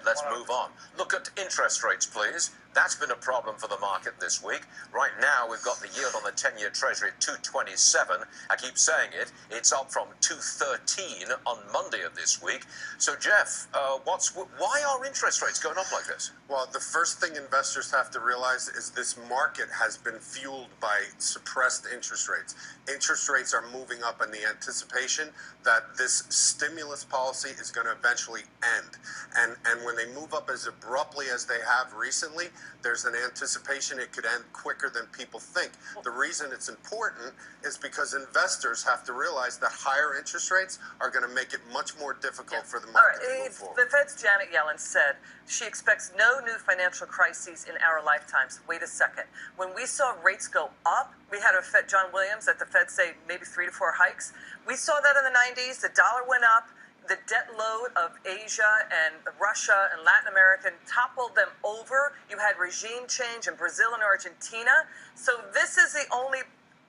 Let's move on. Look at interest rates, please. That's been a problem for the market this week. Right now, we've got the yield on the 10-year Treasury at 2.27. I keep saying it. It's up from 2.13 on Monday of this week. So, Jeff, why are interest rates going up like this? Well, the first thing investors have to realize is this market has been fueled by suppressed interest rates. Interest rates are moving up in the anticipation that this stimulus policy is going to eventually end. And when they move up as abruptly as they have recently, there's an anticipation it could end quicker than people think. The reason it's important is because investors have to realize that higher interest rates are going to make it much more difficult for the market to move forward. The Fed's Janet Yellen said she expects no new financial crises in our lifetimes. Wait a second. When we saw rates go up, we had John Williams at the Fed say maybe 3 to 4 hikes. We saw that in the 90s. The dollar went up. The debt load of Asia and Russia and Latin America toppled them over. You had regime change in Brazil and Argentina. So this is the only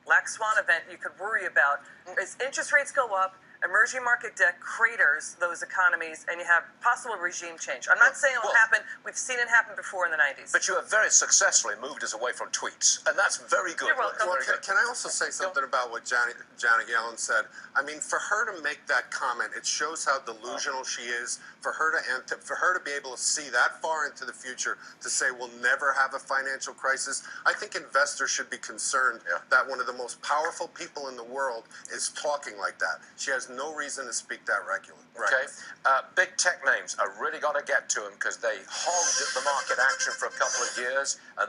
black swan event you could worry about. As interest rates go up, emerging market debt craters those economies, and you have possible regime change. I'm not saying it will happen. We've seen it happen before in the 90s. But you have very successfully moved us away from tweets, and that's very good. You're welcome. Well, can I also say something about what Janet Yellen said? I mean, for her to make that comment, it shows how delusional she is. For her to be able to see that far into the future, to say we'll never have a financial crisis, I think investors should be concerned that one of the most powerful people in the world is talking like that. She has no reason to speak that regularly. Okay. Big tech names, I really got to get to them because they hogged the market action for a couple of years. And